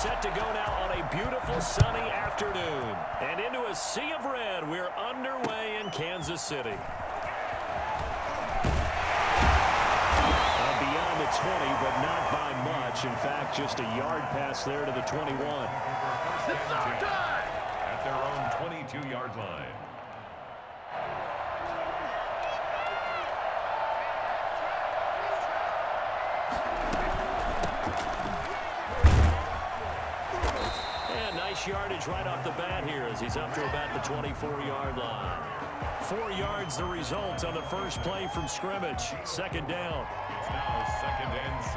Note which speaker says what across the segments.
Speaker 1: set to go now on a beautiful sunny afternoon. And into a sea of red, we're underway in Kansas City. Beyond the 20, but not by much. In fact, just a yard pass there to the 21.
Speaker 2: At their own 22-yard line.
Speaker 1: And nice yardage right off the bat here as he's up to about the 24-yard line. 4 yards the result on the first play from scrimmage. Second down.
Speaker 2: It's now 2nd and 6.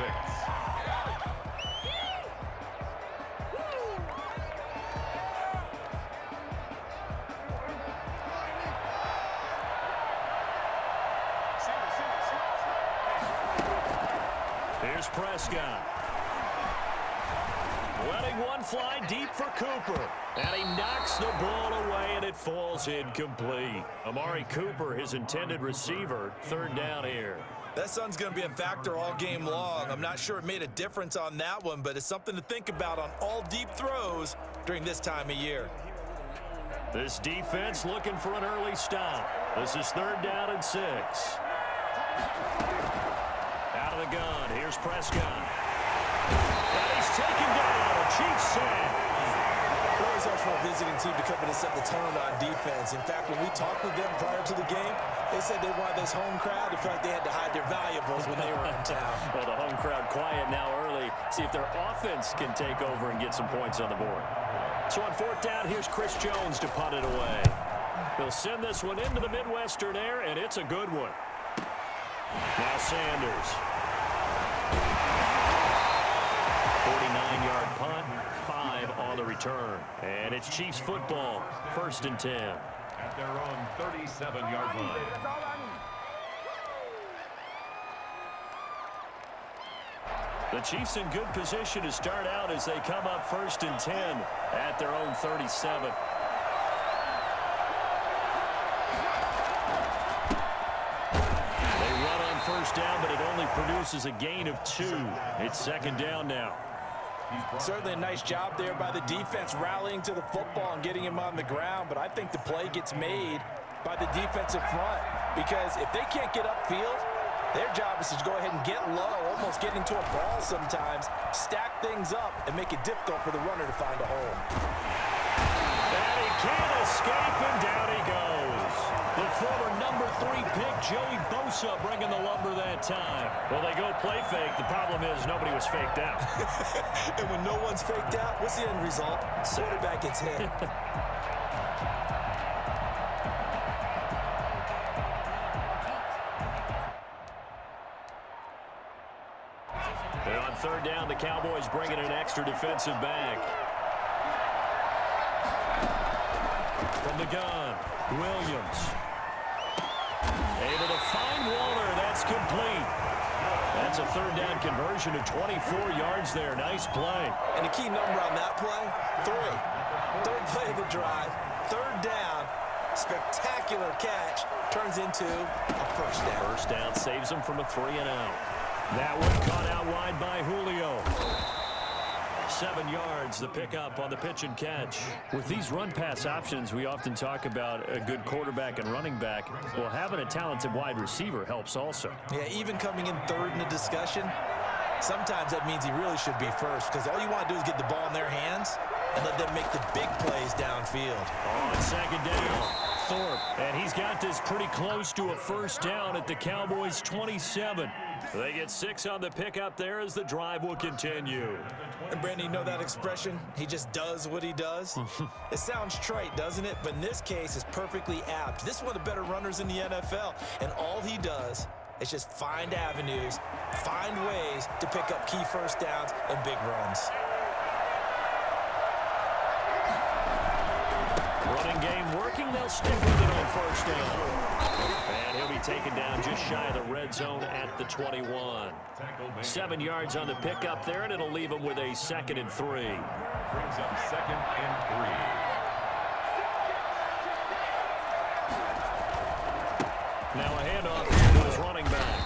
Speaker 1: Here's Prescott. Letting one fly deep for Cooper. And he knocks the ball away, and it falls incomplete. Amari Cooper, his intended receiver, third down here.
Speaker 3: That sun's going to be a factor all game long. I'm not sure it made a difference on that one, but it's something to think about on all deep throws during this time of year.
Speaker 1: This defense looking for an early stop. This is 3rd down and 6. Out of the gun, here's Prescott. And he's taken down. A Chiefs sack.
Speaker 3: Always hard for a visiting team to come in and set the tone on defense. In fact, when we talked with them prior to the game, they said they wanted this home crowd to feel like they had to hide their valuables when they were in town.
Speaker 1: Well, the home crowd quiet now early. See if their offense can take over and get some points on the board. So on 4th down, here's Chris Jones to punt it away. He'll send this one into the Midwestern air, and it's a good one. Now Sanders. 49-yard punt, 5 on the return. And it's Chiefs football, 1st and 10.
Speaker 2: At their own 37-yard line.
Speaker 1: The Chiefs in good position to start out as they come up 1st and 10 at their own 37. They run on 1st down, but it only produces a gain of 2. It's 2nd down now.
Speaker 3: Certainly a nice job there by the defense rallying to the football and getting him on the ground, but I think the play gets made by the defensive front because if they can't get upfield, their job is to go ahead and get low, almost get into a ball sometimes, stack things up, and make it difficult for the runner to find a hole.
Speaker 1: And he can't escape, and down he goes. The former number 3 pick, Joey Bosa, bringing the lumber that time. Well, they go play fake. The problem is nobody was faked out.
Speaker 3: And when no one's faked out, what's the end result? Quarterback gets hit.
Speaker 1: And on 3rd down, the Cowboys bringing an extra defensive back. From the gun, Williams. Able to find Waller. That's complete. That's a 3rd down conversion of 24 yards there. Nice play.
Speaker 3: And the key number on that play, 3. 3rd play of the drive, 3rd down. Spectacular catch turns into a 1st down.
Speaker 1: 1st down saves him from a 3-and-out. That one caught out wide by Julio. 7 yards, the pickup on the pitch and catch. With these run-pass options, we often talk about a good quarterback and running back. Well, having a talented wide receiver helps also.
Speaker 3: Yeah, even coming in 3rd in the discussion, sometimes that means he really should be 1st because all you want to do is get the ball in their hands and let them make the big plays downfield.
Speaker 1: On 2nd down, Thorpe. And he's got this pretty close to a 1st down at the Cowboys' 27. They get 6 on the pickup there as the drive will continue.
Speaker 3: And Brandon, you know that expression? He just does what he does? It sounds trite, doesn't it? But in this case, it's perfectly apt. This is one of the better runners in the NFL. And all he does is just find avenues, find ways to pick up key 1st downs and big runs.
Speaker 1: Running game working. They'll stick with it on 1st down. And he'll be taken down just shy of the red zone at the 21. 7 yards on the pickup there, and it'll leave him with a 2nd and 3.
Speaker 2: Brings up 2nd and 3.
Speaker 1: Now a handoff to his running back.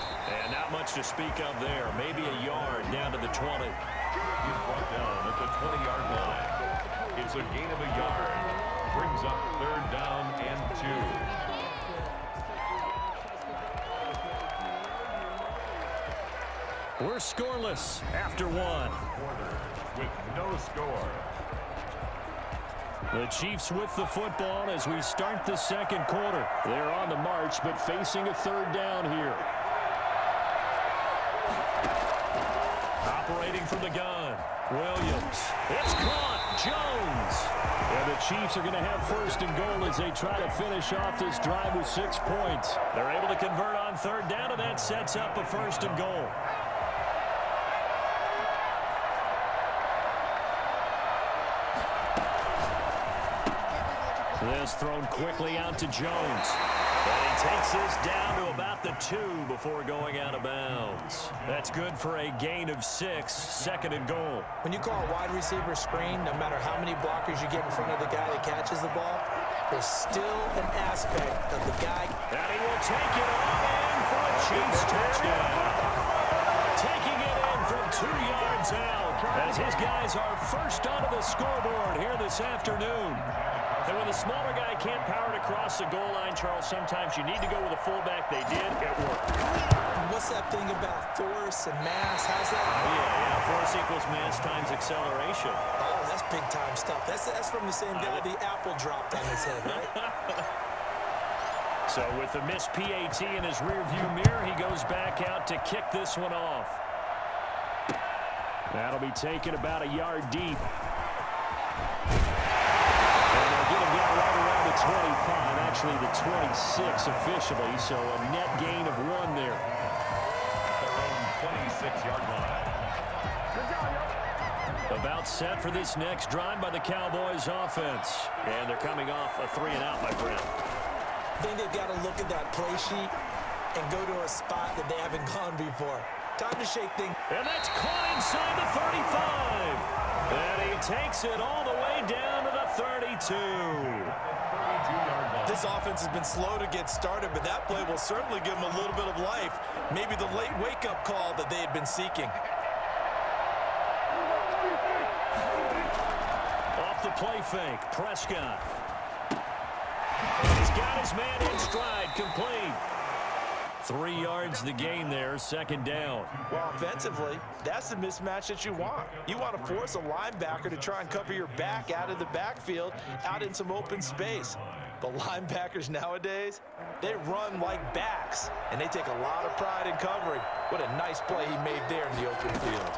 Speaker 1: And not much to speak of there. Maybe a yard down to the 20.
Speaker 2: He's brought down at the 20-yard line. It's a gain of a yard. Brings up 3rd down and 2.
Speaker 1: We're scoreless after one.
Speaker 2: With no score.
Speaker 1: The Chiefs with the football as we start the second quarter. They're on the march, but facing a 3rd down here. Operating from the gun, Williams. It's caught. Jones. And the Chiefs are going to have 1st and goal as they try to finish off this drive with 6 points. They're able to convert on 3rd down, and that sets up a 1st and goal. This thrown quickly out to Jones. And he takes this down to about the 2 before going out of bounds. That's good for a gain of 6, 2nd and goal.
Speaker 3: When you call a wide receiver screen, no matter how many blockers you get in front of the guy that catches the ball, there's still an aspect of the guy.
Speaker 1: And he will take it on in for a Chiefs touchdown. Taking it in from 2 yards out as his guys are first onto the scoreboard here this afternoon. And when the smaller guy can't power it across the goal line, Charles, sometimes you need to go with a fullback. They did. It worked.
Speaker 3: What's that thing about force and mass? How's that?
Speaker 1: Yeah. Force equals mass times acceleration.
Speaker 3: Oh, that's big-time stuff. That's from the same guy the apple dropped on his head, right?
Speaker 1: So with the missed PAT in his rearview mirror, he goes back out to kick this one off. That'll be taken about a yard deep. And they'll get him down right around the 25, actually the 26 officially, so a net gain of 1 there.
Speaker 2: Their own 26-yard line.
Speaker 1: About set for this next drive by the Cowboys offense. And thee coming off a 3-and-out, my friend.
Speaker 3: I think they've got to look at that play sheet and go to a spot that they haven't gone before. Time to shake things.
Speaker 1: And that's caught inside the 35. And he takes it all the way down to the 32.
Speaker 3: This offense has been slow to get started, but that play will certainly give them a little bit of life. Maybe the late wake-up call that they had been seeking.
Speaker 1: Off the play fake, Prescott. He's got his man in stride, complete. 3 yards the gain there, 2nd down.
Speaker 3: Well, offensively, that's the mismatch that you want. You want to force a linebacker to try and cover your back out of the backfield, out in some open space. But linebackers nowadays, they run like backs, and they take a lot of pride in covering. What a nice play he made there in the open field.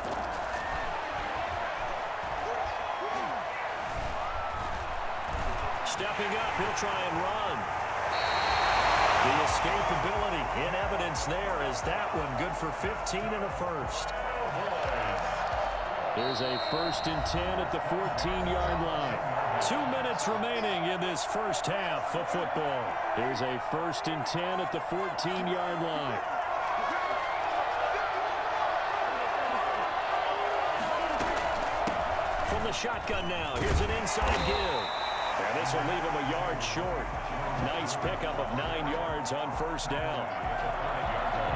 Speaker 1: Stepping up, he'll try and run. The escapability in evidence there is that one good for 15 and a 1st. There's a 1st and 10 at the 14-yard line. 2 minutes remaining in this first half of football. There's a 1st and 10 at the 14-yard line. From the shotgun now, here's an inside give. And this will leave him a yard short. Nice pickup of 9 yards on 1st down.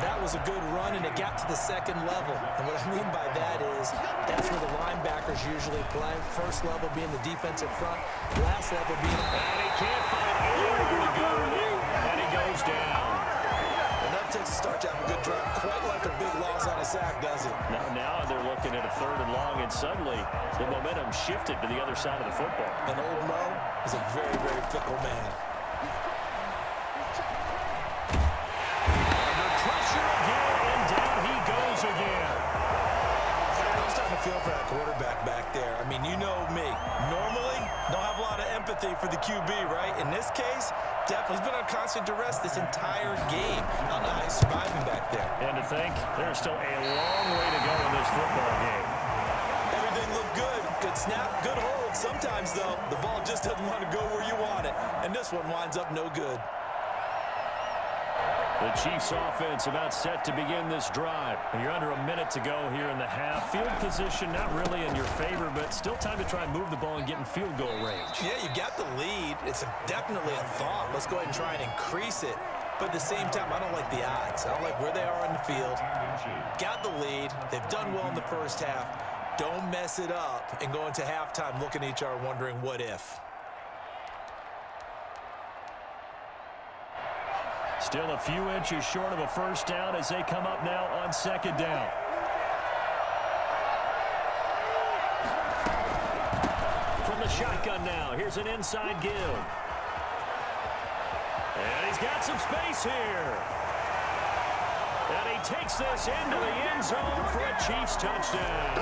Speaker 3: That was a good run, and it got to the 2nd level. And what I mean by that is that's where the linebackers usually play. First level being the defensive front, last level being...
Speaker 1: And he can't find anywhere to go. And he goes down.
Speaker 3: Enough takes a start to have a good drive. Quite like a big loss on a sack, does it?
Speaker 1: Now they're looking at a 3rd and long, and suddenly the momentum shifted to the other side of the football.
Speaker 3: And old Mo is a very, very fickle man.
Speaker 1: Under pressure again, and down he goes again.
Speaker 3: I'm starting to feel for that quarterback back there. I mean, you know me. Normally, don't have a lot of empathy for the QB, right? In this case, definitely he's been on constant duress this entire game. I don't know how he's surviving back there.
Speaker 1: And to think, there's still a long way to go in this football game.
Speaker 3: Everything looked good. Good snap, good hold. Sometimes, though, the ball just doesn't want to go where you want it. And this one winds up no good.
Speaker 1: The Chiefs offense about set to begin this drive. And you're under a minute to go here in the half. Field position not really in your favor, but still time to try and move the ball and get in field goal range.
Speaker 3: Yeah, you got the lead. It's definitely a thought. Let's go ahead and try and increase it. But at the same time, I don't like the odds. I don't like where they are on the field. Got the lead. They've done well in the first half. Don't mess it up and go into halftime looking at each other wondering what if.
Speaker 1: Still a few inches short of a first down as they come up now on second down. From the shotgun now, here's an inside give. And he's got some space here. And he takes this into the end zone for a Chiefs touchdown.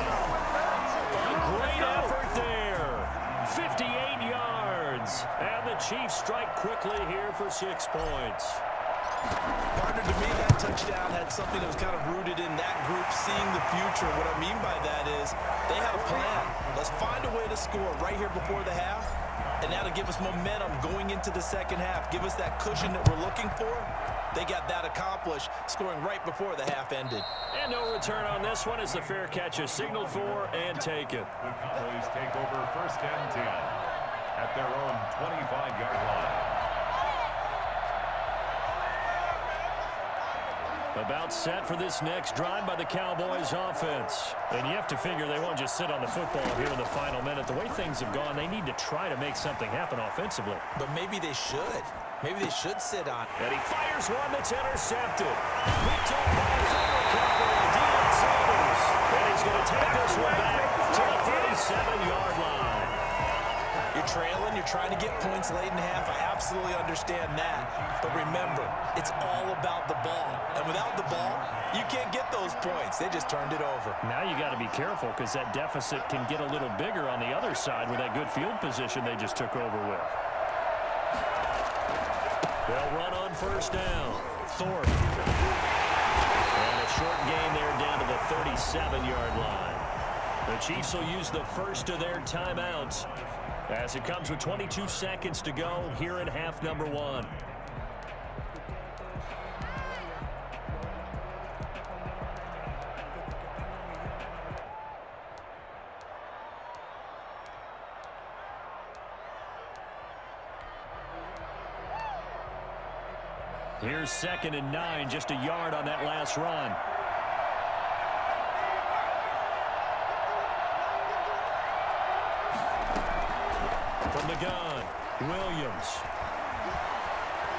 Speaker 1: A great effort there. 58 yards. And the Chiefs strike quickly here for 6 points.
Speaker 3: Partner, to me, that touchdown had something that was kind of rooted in that group seeing the future. What I mean by that is they had a plan. Let's find a way to score right here before the half, and that'll give us momentum going into the second half. Give us that cushion that we're looking for. They got that accomplished, scoring right before the half ended.
Speaker 1: And no return on this one as the fair catch is signaled for and taken.
Speaker 2: The Cowboys take over first and 10 at their own 25-yard line.
Speaker 1: About set for this next drive by the Cowboys offense. And you have to figure they won't just sit on the football here in the final minute. The way things have gone, they need to try to make something happen offensively.
Speaker 3: But maybe they should. Maybe they should sit on.
Speaker 1: And he fires one that's intercepted. Picked up by Deion Sanders. And he's going to take this one back to the 37-yard line.
Speaker 3: You're trailing, you're trying to get points late in half. I absolutely understand that. But remember, it's all about the ball. And without the ball, you can't get those points. They just turned it over.
Speaker 1: Now you got to be careful because that deficit can get a little bigger on the other side with that good field position they just took over with. They'll run on first down. Thorpe. And a short gain there down to the 37-yard line. The Chiefs will use the first of their timeouts as it comes with 22 seconds to go here in half number 1. Here's 2nd and 9, just a yard on that last run. From the gun, Williams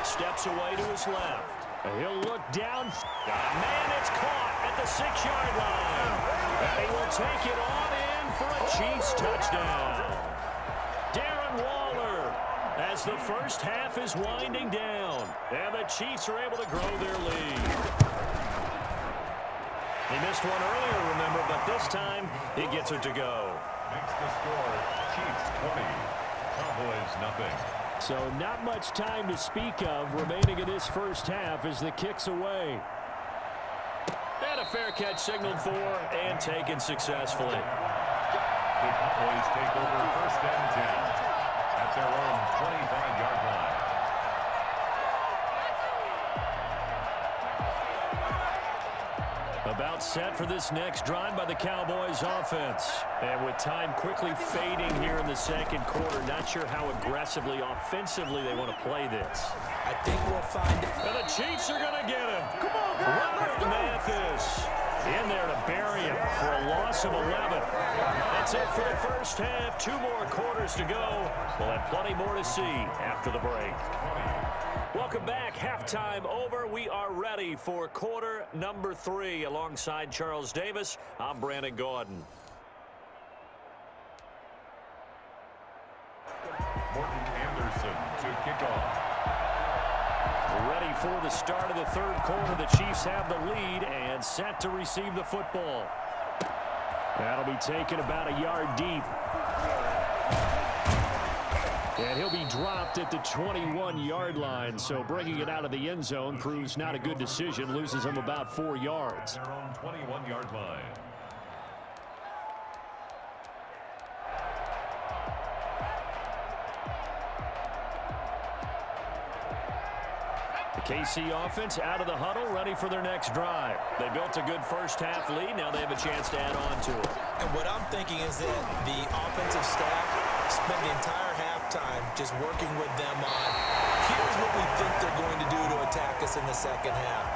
Speaker 1: steps away to his left. He'll look down. Man, it's caught at the 6-yard line. And he will take it on in for a Chiefs touchdown. Darren Waller, as the first half is winding down, and the Chiefs are able to grow their lead. He missed one earlier, remember, but this time he gets it to go.
Speaker 2: Makes the score Chiefs 20, Cowboys nothing.
Speaker 1: So not much time to speak of remaining in this first half as the kick's away. And a fair catch signaled for and taken successfully.
Speaker 2: The Cowboys take over first and 10 at their own 25-yard line.
Speaker 1: About set for this next drive by the Cowboys offense. And with time quickly fading here in the second quarter, not sure how aggressively, offensively they want to play this.
Speaker 3: I think we'll find it.
Speaker 1: And the Chiefs are going to get him. Come on, Robert Mathis in there to bury him for a loss of 11. That's it for the first half. 2 more quarters to go. We'll have plenty more to see after the break. Welcome back. Halftime over. We are ready for quarter number 3. Alongside Charles Davis, I'm Brandon Gaudin.
Speaker 2: Morton Anderson to kick off.
Speaker 1: Ready for the start of the third quarter. The Chiefs have the lead and set to receive the football. That'll be taken about a yard deep. And he'll be dropped at the 21-yard line, so bringing it out of the end zone proves not a good decision. Loses him about 4 yards.
Speaker 2: Their own 21-yard line.
Speaker 1: The KC offense out of the huddle, ready for their next drive. They built a good first half lead. Now they have a chance to add on to it.
Speaker 3: And what I'm thinking is that the offensive staff spent the entire halftime just working with them on Here's what we think they're going to do to attack us in the second half.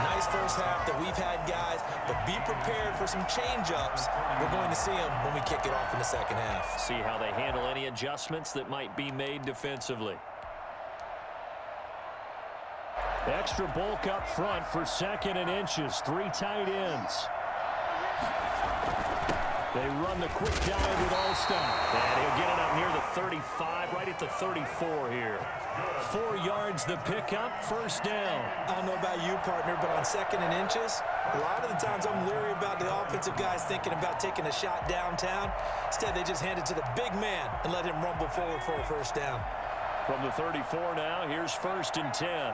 Speaker 3: Nice first half that we've had, guys, but be prepared for some change-ups. We're going to see them when we kick it off in the second half.
Speaker 1: See how they handle any adjustments that might be made defensively. Extra bulk up front for 2nd and inches. 3 tight ends. They run the quick dive with Allstott. And he'll get it up near the 35, right at the 34 here. 4 yards the pickup, first down.
Speaker 3: I don't know about you, partner, but on 2nd and inches, a lot of the times I'm leery about the offensive guys thinking about taking a shot downtown. Instead, they just hand it to the big man and let him rumble forward for a first down.
Speaker 1: From the 34 now, here's 1st and 10.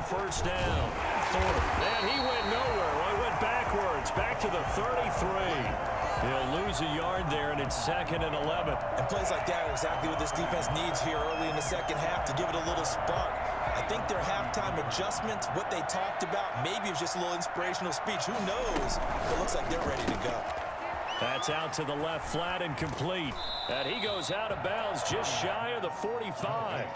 Speaker 1: First down. Thorpe. And he went nowhere. Well, he went backwards. Back to the 33. He'll lose a yard there, and it's 2nd and 11.
Speaker 3: And plays like that are exactly what this defense needs here early in the second half to give it a little spark. I think their halftime adjustments, what they talked about, maybe it was just a little inspirational speech. Who knows? But it looks like they're ready to go.
Speaker 1: That's out to the left, flat and complete. And he goes out of bounds just shy of the 45.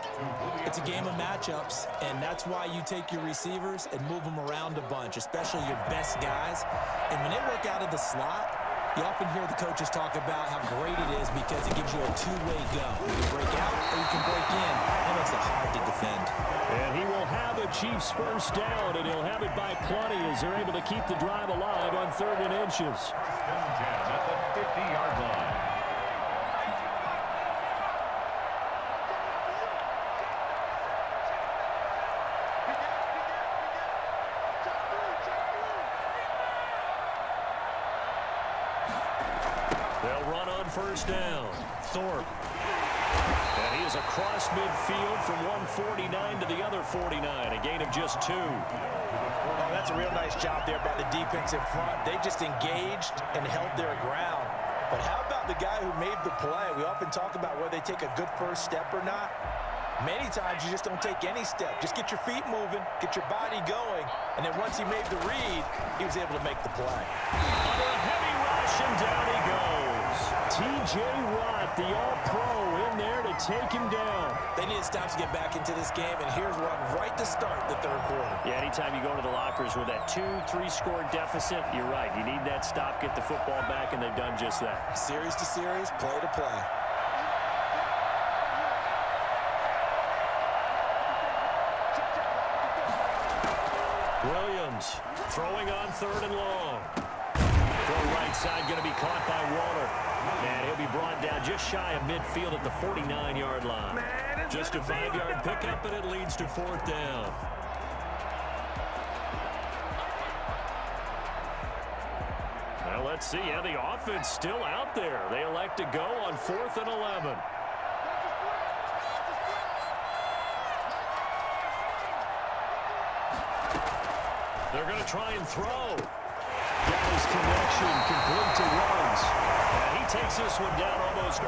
Speaker 3: It's a game of matchups, and that's why you take your receivers and move them around a bunch, especially your best guys. And when they work out of the slot, you often hear the coaches talk about how great it is because it gives you a two-way go. You can break out or you can break in. That makes it hard to defend. And he will have a Chiefs first down, and he'll have it by plenty as they're able to keep the drive alive on 3rd and inches.
Speaker 2: At the 50-yard line.
Speaker 1: They'll run on first down. Thorpe. And he is across midfield from 149 to the other 49. A gain of just 2.
Speaker 3: Oh, that's a real nice job there by the defensive front. They just engaged and held their ground. But how about the guy who made the play? We often talk about whether they take a good first step or not. Many times you just don't take any step. Just get your feet moving, get your body going, and then once he made the read, he was able to make the play.
Speaker 1: Under a heavy rush, and down he goes. T.J. Watt, the all-pro, in there to take him down.
Speaker 3: They need to stop to get back into this game, and here's one right to start the 3rd quarter.
Speaker 1: Yeah, anytime you go to the lockers with that 2-3 score deficit, you're right. You need that stop, get the football back, and they've done just that.
Speaker 3: Series to series, play to play.
Speaker 1: Williams throwing on 3rd and long. Throw right side, going to be caught by Waller. And he'll be brought down just shy of midfield at the 49-yard line. Just a 5-yard pickup, and it leads to 4th down. Well, let's see. Yeah, the offense still out there. They elect to go on 4th and 11. They're going to try and throw. Got his connection, complete to Ruggs. And he takes this one down almost.